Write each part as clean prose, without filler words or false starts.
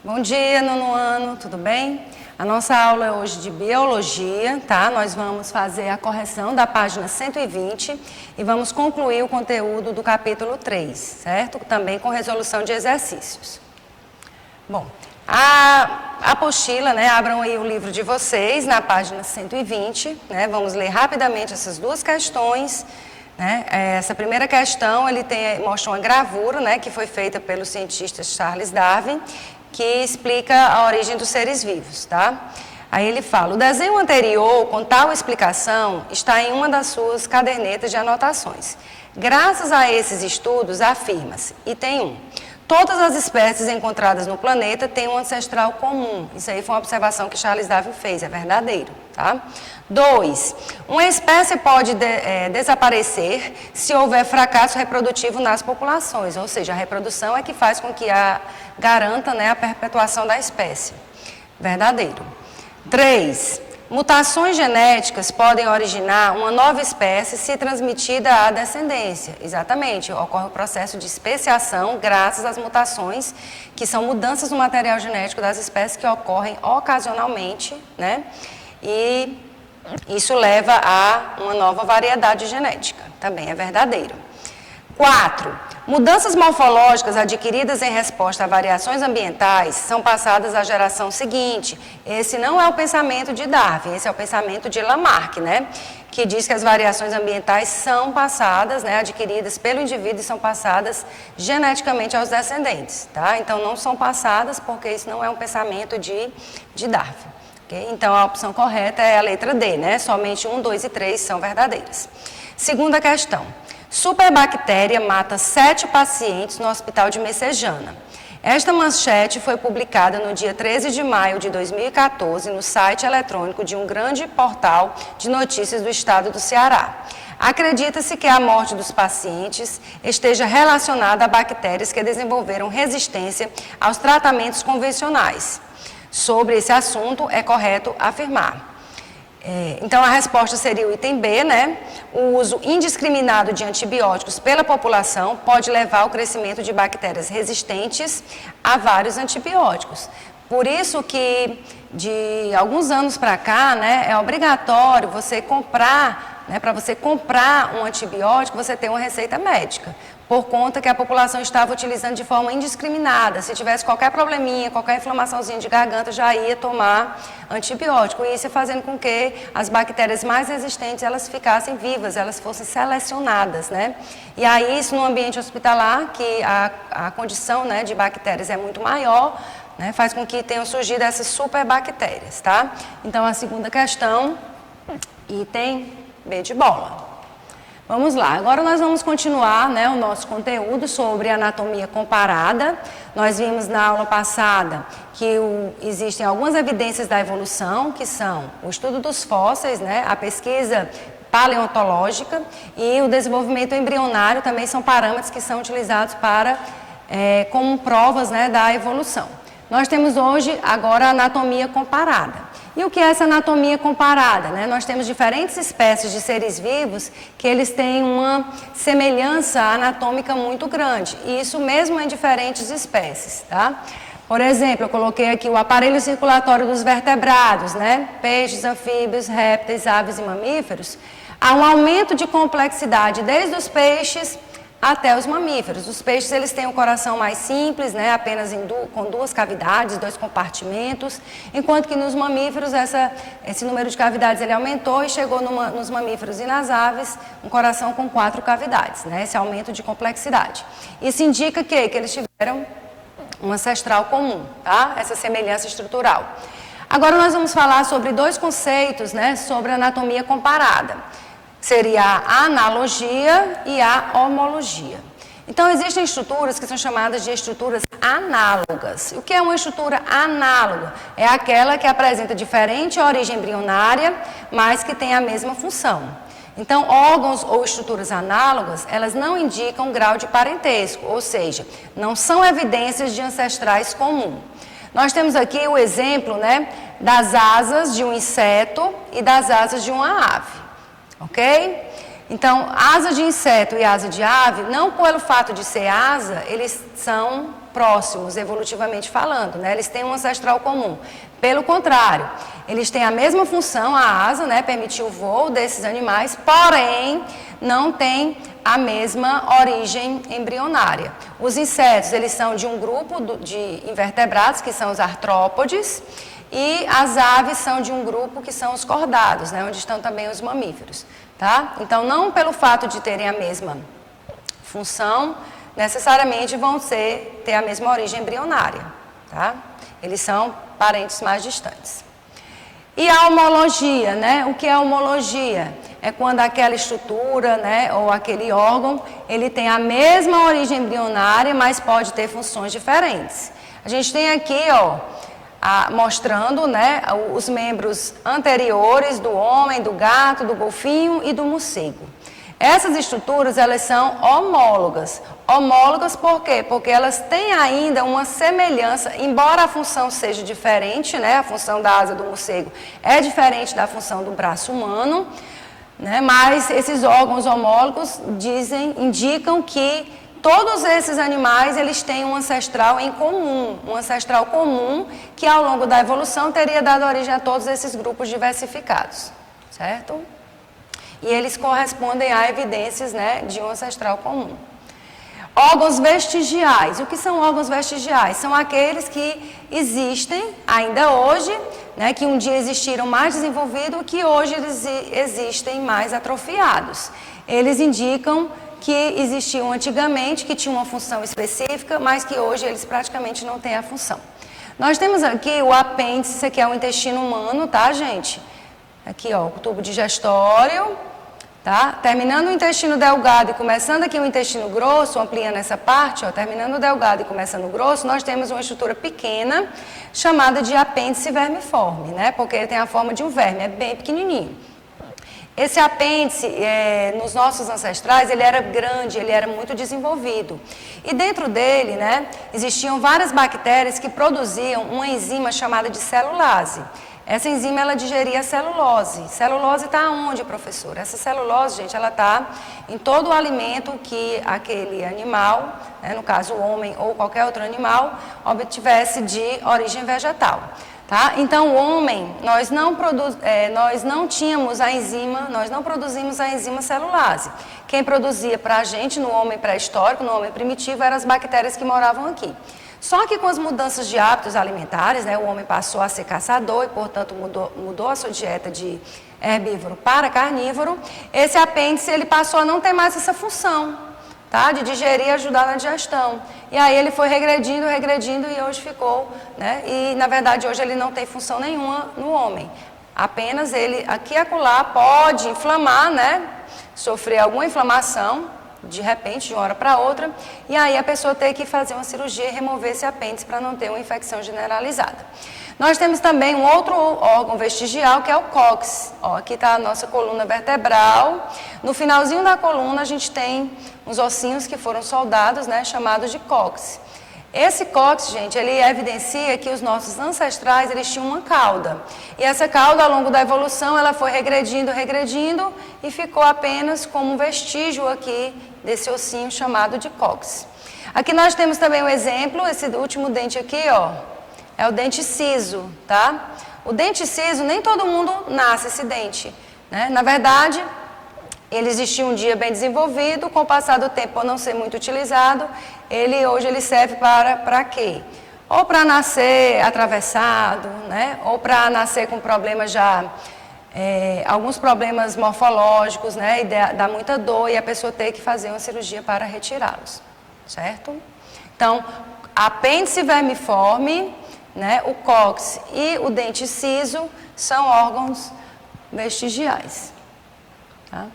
Bom dia, nono ano, tudo bem? A nossa aula é hoje de biologia, tá? Nós vamos fazer a correção da página 120 e vamos concluir o conteúdo do capítulo 3, certo? Também com resolução de exercícios. Bom, a apostila, né? Abram aí o livro de vocês na página 120, né? Vamos ler rapidamente essas duas questões. Né? Essa primeira questão, mostra uma gravura, né, que foi feita pelo cientista Charles Darwin, que explica a origem dos seres vivos, tá? Aí ele fala, o desenho anterior, com tal explicação, está em uma das suas cadernetas de anotações. Graças a esses estudos, afirma-se, item 1, todas as espécies encontradas no planeta têm um ancestral comum. Isso aí foi uma observação que Charles Darwin fez, é verdadeiro, tá? 2, uma espécie pode desaparecer se houver fracasso reprodutivo nas populações, ou seja, a reprodução é que faz com que garanta, né, a perpetuação da espécie. Verdadeiro. 3, mutações genéticas podem originar uma nova espécie se transmitida à descendência. Exatamente, ocorre o processo de especiação graças às mutações, que são mudanças no material genético das espécies que ocorrem ocasionalmente, né? E isso leva a uma nova variedade genética, também é verdadeiro. 4, mudanças morfológicas adquiridas em resposta a variações ambientais são passadas à geração seguinte. Esse não é o pensamento de Darwin, esse é o pensamento de Lamarck, né? Que diz que as variações ambientais são passadas, né, adquiridas pelo indivíduo e são passadas geneticamente aos descendentes, tá? Então não são passadas porque isso não é um pensamento de Darwin. Okay? Então, a opção correta é a letra D, né? Somente 1, 2 e 3 são verdadeiras. Segunda questão. Superbactéria mata 7 pacientes no hospital de Messejana. Esta manchete foi publicada no dia 13 de maio de 2014 no site eletrônico de um grande portal de notícias do estado do Ceará. Acredita-se que a morte dos pacientes esteja relacionada a bactérias que desenvolveram resistência aos tratamentos convencionais. Sobre esse assunto, é correto afirmar. Então, a resposta seria o item B, né? O uso indiscriminado de antibióticos pela população pode levar ao crescimento de bactérias resistentes a vários antibióticos. Por isso que, de alguns anos para cá, né, é obrigatório você comprar, né, para você comprar um antibiótico, você tem uma receita médica. Por conta que a população estava utilizando de forma indiscriminada. Se tivesse qualquer probleminha, qualquer inflamaçãozinha de garganta, já ia tomar antibiótico. E isso fazendo com que as bactérias mais resistentes, elas ficassem vivas, elas fossem selecionadas, né? E aí, isso no ambiente hospitalar, que a condição, né, de bactérias é muito maior, né, faz com que tenham surgido essas superbactérias, tá? Então, a segunda questão, item B de bola. Vamos lá, agora nós vamos continuar, né, o nosso conteúdo sobre anatomia comparada. Nós vimos na aula passada que existem algumas evidências da evolução, que são o estudo dos fósseis, né, a pesquisa paleontológica e o desenvolvimento embrionário também são parâmetros que são utilizados como provas, né, da evolução. Nós temos hoje, agora, a anatomia comparada. E o que é essa anatomia comparada? Né? Nós temos diferentes espécies de seres vivos que eles têm uma semelhança anatômica muito grande. E isso mesmo em diferentes espécies, tá? Por exemplo, eu coloquei aqui o aparelho circulatório dos vertebrados, né? Peixes, anfíbios, répteis, aves e mamíferos. Há um aumento de complexidade desde os peixes até os mamíferos. Os peixes, eles têm um coração mais simples, né, apenas com 2 cavidades, 2 compartimentos, enquanto que nos mamíferos esse número de cavidades ele aumentou e chegou nos mamíferos e nas aves um coração com 4 cavidades, né, esse aumento de complexidade. Isso indica que eles tiveram um ancestral comum, tá? Essa semelhança estrutural. Agora nós vamos falar sobre 2 conceitos, né, sobre anatomia comparada. Seria a analogia e a homologia. Então, existem estruturas que são chamadas de estruturas análogas. O que é uma estrutura análoga? É aquela que apresenta diferente origem embrionária, mas que tem a mesma função. Então, órgãos ou estruturas análogas, elas não indicam grau de parentesco, ou seja, não são evidências de ancestrais comuns. Nós temos aqui o exemplo, né, das asas de um inseto e das asas de uma ave. Ok? Então, asa de inseto e asa de ave, não pelo fato de ser asa, eles são próximos, evolutivamente falando, né? Eles têm um ancestral comum. Pelo contrário, eles têm a mesma função, a asa, né? Permitir o voo desses animais, porém, não têm a mesma origem embrionária. Os insetos, eles são de um grupo de invertebrados, que são os artrópodes, e as aves são de um grupo que são os cordados, né? Onde estão também os mamíferos, tá? Então, não pelo fato de terem a mesma função, necessariamente vão ter a mesma origem embrionária, tá? Eles são parentes mais distantes. E a homologia, né? O que é homologia? É quando aquela estrutura, né, ou aquele órgão, ele tem a mesma origem embrionária, mas pode ter funções diferentes. A gente tem aqui, ó, mostrando, né, os membros anteriores do homem, do gato, do golfinho e do morcego. Essas estruturas, elas são homólogas. Homólogas por quê? Porque elas têm ainda uma semelhança, embora a função seja diferente, né? A função da asa do morcego é diferente da função do braço humano, né? Mas esses órgãos homólogos indicam que todos esses animais, eles têm um ancestral em comum, um ancestral comum que ao longo da evolução teria dado origem a todos esses grupos diversificados, certo? E eles correspondem a evidências, né, de um ancestral comum. Órgãos vestigiais. O que são órgãos vestigiais? São aqueles que existem ainda hoje, né, que um dia existiram mais desenvolvidos, que hoje eles existem mais atrofiados. Eles indicam que existiam antigamente, que tinham uma função específica, mas que hoje eles praticamente não têm a função. Nós temos aqui o apêndice, isso aqui é o intestino humano, tá, gente? Aqui, ó, o tubo digestório, tá? Terminando o intestino delgado e começando aqui o intestino grosso, ampliando essa parte, ó, terminando o delgado e começando o grosso, nós temos uma estrutura pequena chamada de apêndice vermiforme, né? Porque ele tem a forma de um verme, é bem pequenininho. Esse apêndice, nos nossos ancestrais, ele era grande, ele era muito desenvolvido. E dentro dele, né, existiam várias bactérias que produziam uma enzima chamada de celulase. Essa enzima, ela digeria a celulose. Celulose está onde, professor? Essa celulose, gente, ela está em todo o alimento que aquele animal, né, no caso o homem ou qualquer outro animal, obtivesse de origem vegetal. Tá? Então, o homem, nós não tínhamos a enzima, nós não produzimos a enzima celulase. Quem produzia para a gente, no homem pré-histórico, no homem primitivo, eram as bactérias que moravam aqui. Só que com as mudanças de hábitos alimentares, né, o homem passou a ser caçador e, portanto, mudou a sua dieta de herbívoro para carnívoro, esse apêndice ele passou a não ter mais essa função, tá, de digerir e ajudar na digestão. E aí ele foi regredindo e hoje ficou, né, e na verdade hoje ele não tem função nenhuma no homem. Apenas ele, aqui e acolá, pode inflamar, né, sofrer alguma inflamação, de repente, de uma hora para outra, e aí a pessoa tem que fazer uma cirurgia e remover esse apêndice para não ter uma infecção generalizada. Nós temos também um outro órgão vestigial, que é o cóccix. Ó, aqui está a nossa coluna vertebral. No finalzinho da coluna, a gente tem uns ossinhos que foram soldados, né, chamados de cóccix. Esse cóccix, gente, ele evidencia que os nossos ancestrais, eles tinham uma cauda. E essa cauda, ao longo da evolução, ela foi regredindo e ficou apenas como um vestígio aqui desse ossinho chamado de cóccix. Aqui nós temos também um exemplo, esse último dente aqui, ó, é o dente ciso, tá? O dente ciso, nem todo mundo nasce esse dente, né? Na verdade, ele existia um dia bem desenvolvido, com o passar do tempo, por não ser muito utilizado, hoje ele serve para quê? Ou para nascer atravessado, né? Ou para nascer com problemas já, alguns problemas morfológicos, né? E dá muita dor e a pessoa tem que fazer uma cirurgia para retirá-los, certo? Então, apêndice vermiforme, né? O cóccix e o dente ciso são órgãos vestigiais, tá?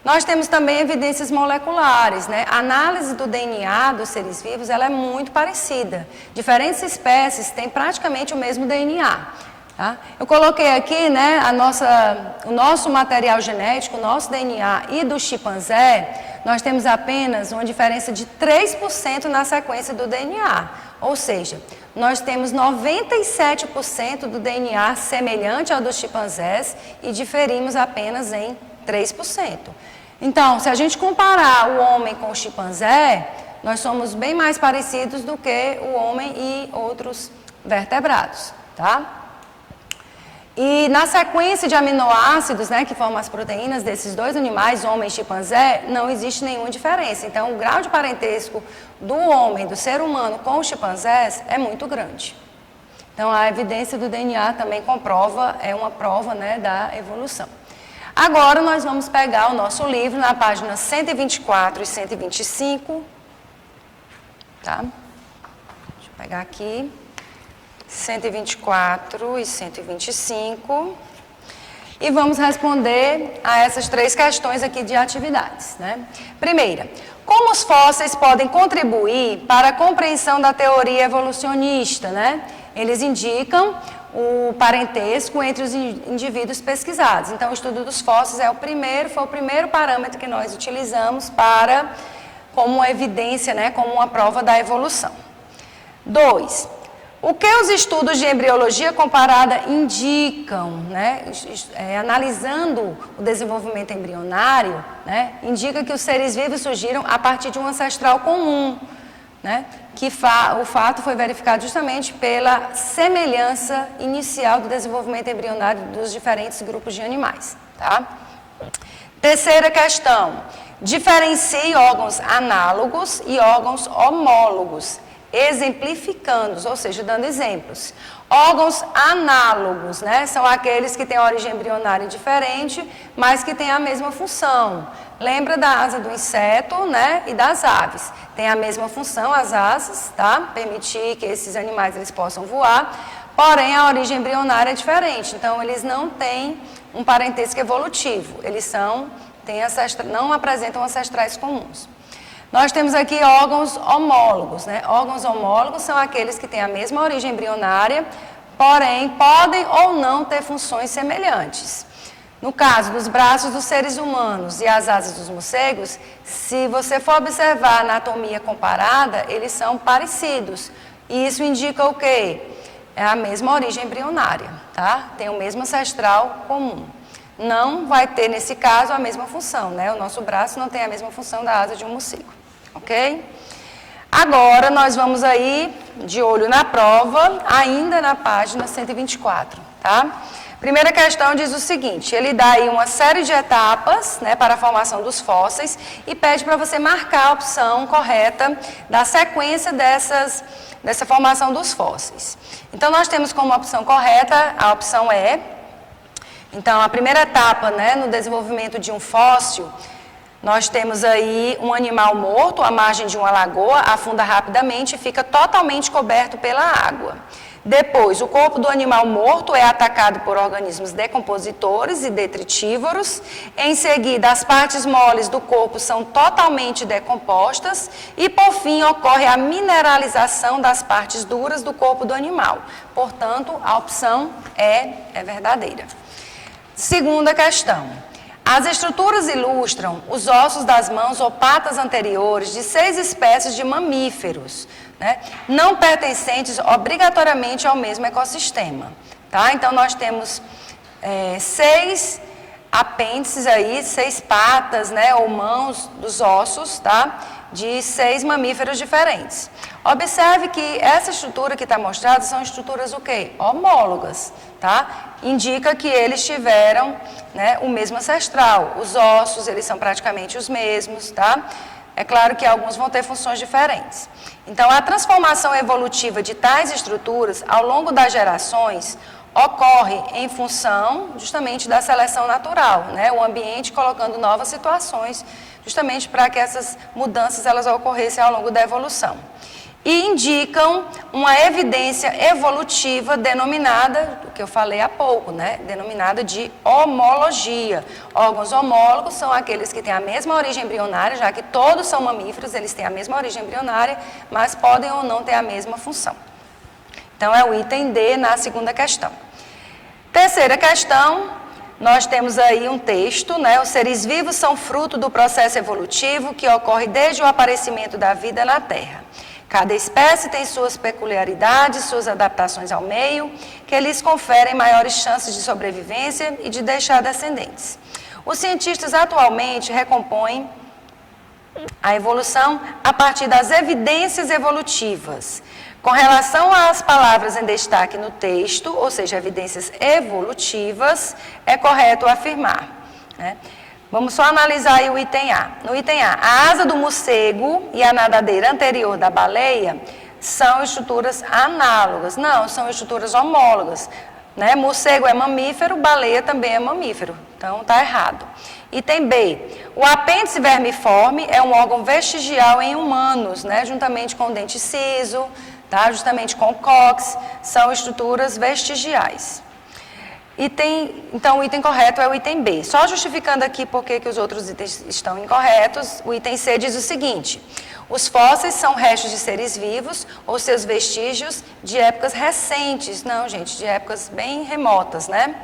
Nós temos também evidências moleculares, né? A análise do DNA dos seres vivos, ela é muito parecida. Diferentes espécies têm praticamente o mesmo DNA. Tá? Eu coloquei aqui, né, o nosso material genético, o nosso DNA e do chimpanzé, nós temos apenas uma diferença de 3% na sequência do DNA. Ou seja, nós temos 97% do DNA semelhante ao dos chimpanzés e diferimos apenas em 3%. Então, se a gente comparar o homem com o chimpanzé, nós somos bem mais parecidos do que o homem e outros vertebrados, tá? E na sequência de aminoácidos, né, que formam as proteínas desses dois animais, homem e chimpanzé, não existe nenhuma diferença. Então, o grau de parentesco do homem, do ser humano com os chimpanzés é muito grande. Então, a evidência do DNA também comprova, é uma prova, né, da evolução. Agora, nós vamos pegar o nosso livro na página 124 e 125. Tá? Deixa eu pegar aqui. 124 e 125. E vamos responder a essas três questões aqui de atividades, né? Primeira, como os fósseis podem contribuir para a compreensão da teoria evolucionista, né? Eles indicam o parentesco entre os indivíduos pesquisados. Então, o estudo dos fósseis foi o primeiro parâmetro que nós utilizamos como evidência, né? Como uma prova da evolução. 2. O que os estudos de embriologia comparada indicam, né? Analisando o desenvolvimento embrionário, né? Indica que os seres vivos surgiram a partir de um ancestral comum, né? Que o fato foi verificado justamente pela semelhança inicial do desenvolvimento embrionário dos diferentes grupos de animais. Tá? Terceira questão, diferencie órgãos análogos e órgãos homólogos, exemplificando, ou seja, dando exemplos. Órgãos análogos, né, são aqueles que têm origem embrionária diferente, mas que têm a mesma função. Lembra da asa do inseto, né, e das aves. Tem a mesma função, as asas, tá? Permitir que esses animais eles possam voar, porém a origem embrionária é diferente. Então, eles não têm um parentesco evolutivo. Eles não apresentam ancestrais comuns. Nós temos aqui órgãos homólogos, né? Órgãos homólogos são aqueles que têm a mesma origem embrionária, porém podem ou não ter funções semelhantes. No caso dos braços dos seres humanos e as asas dos morcegos, se você for observar a anatomia comparada, eles são parecidos. E isso indica o quê? É a mesma origem embrionária, tá? Tem o mesmo ancestral comum. Não vai ter, nesse caso, a mesma função, né? O nosso braço não tem a mesma função da asa de um morcego, ok? Agora, nós vamos aí, de olho na prova, ainda na página 124, tá? Primeira questão diz o seguinte, ele dá aí uma série de etapas, né, para a formação dos fósseis e pede para você marcar a opção correta da sequência dessa formação dos fósseis. Então, nós temos como opção correta a opção E. Então, a primeira etapa, né, no desenvolvimento de um fóssil, nós temos aí um animal morto à margem de uma lagoa, afunda rapidamente e fica totalmente coberto pela água. Depois, o corpo do animal morto é atacado por organismos decompositores e detritívoros. Em seguida, as partes moles do corpo são totalmente decompostas e, por fim, ocorre a mineralização das partes duras do corpo do animal. Portanto, a opção é verdadeira. Segunda questão. As estruturas ilustram os ossos das mãos ou patas anteriores de 6 espécies de mamíferos, né, não pertencentes obrigatoriamente ao mesmo ecossistema. Tá? Então, nós temos 6 apêndices aí, 6 patas, né, ou mãos dos ossos, tá, de 6 mamíferos diferentes. Observe que essa estrutura que está mostrada são estruturas o quê? Homólogas, tá? Indica que eles tiveram, né, o mesmo ancestral. Os ossos, eles são praticamente os mesmos, tá? É claro que alguns vão ter funções diferentes. Então, a transformação evolutiva de tais estruturas ao longo das gerações ocorre em função justamente da seleção natural, né? O ambiente colocando novas situações justamente para que essas mudanças elas ocorressem ao longo da evolução. E indicam uma evidência evolutiva denominada, o que eu falei há pouco, né? Denominada de homologia. Órgãos homólogos são aqueles que têm a mesma origem embrionária, já que todos são mamíferos, eles têm a mesma origem embrionária, mas podem ou não ter a mesma função. Então, é o item D na segunda questão. Terceira questão, nós temos aí um texto, né? Os seres vivos são fruto do processo evolutivo que ocorre desde o aparecimento da vida na Terra. Cada espécie tem suas peculiaridades, suas adaptações ao meio, que lhes conferem maiores chances de sobrevivência e de deixar descendentes. Os cientistas atualmente recompõem A evolução a partir das evidências evolutivas. Com relação às palavras em destaque no texto, ou seja, evidências evolutivas, é correto afirmar, né? Vamos só analisar aí o item A. No item A asa do morcego e a nadadeira anterior da baleia são estruturas análogas. Não, são estruturas homólogas, né? Morcego é mamífero, baleia também é mamífero. Então, está errado. Item B. O apêndice vermiforme é um órgão vestigial em humanos, né? Juntamente com o dente ciso, tá? Justamente com o cóccix, são estruturas vestigiais. Então, o item correto é o item B. Só justificando aqui por que os outros itens estão incorretos, o item C diz o seguinte: os fósseis são restos de seres vivos ou seus vestígios de épocas recentes. Não, gente, de épocas bem remotas, né?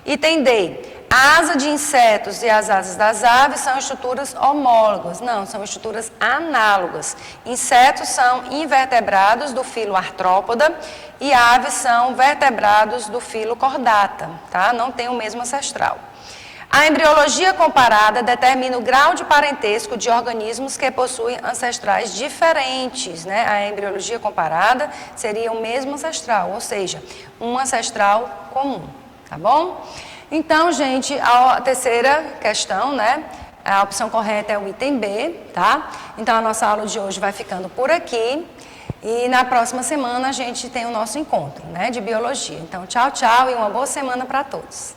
Item D. A asa de insetos e as asas das aves são estruturas homólogas. Não, são estruturas análogas. Insetos são invertebrados do filo Artrópoda e aves são vertebrados do filo Chordata, tá? Não tem o mesmo ancestral. A embriologia comparada determina o grau de parentesco de organismos que possuem ancestrais diferentes, né? A embriologia comparada seria o mesmo ancestral, ou seja, um ancestral comum, tá bom? Então, gente, a terceira questão, né? A opção correta é o item B, tá? Então, a nossa aula de hoje vai ficando por aqui. E na próxima semana a gente tem o nosso encontro, né, de biologia. Então, tchau, tchau e uma boa semana para todos.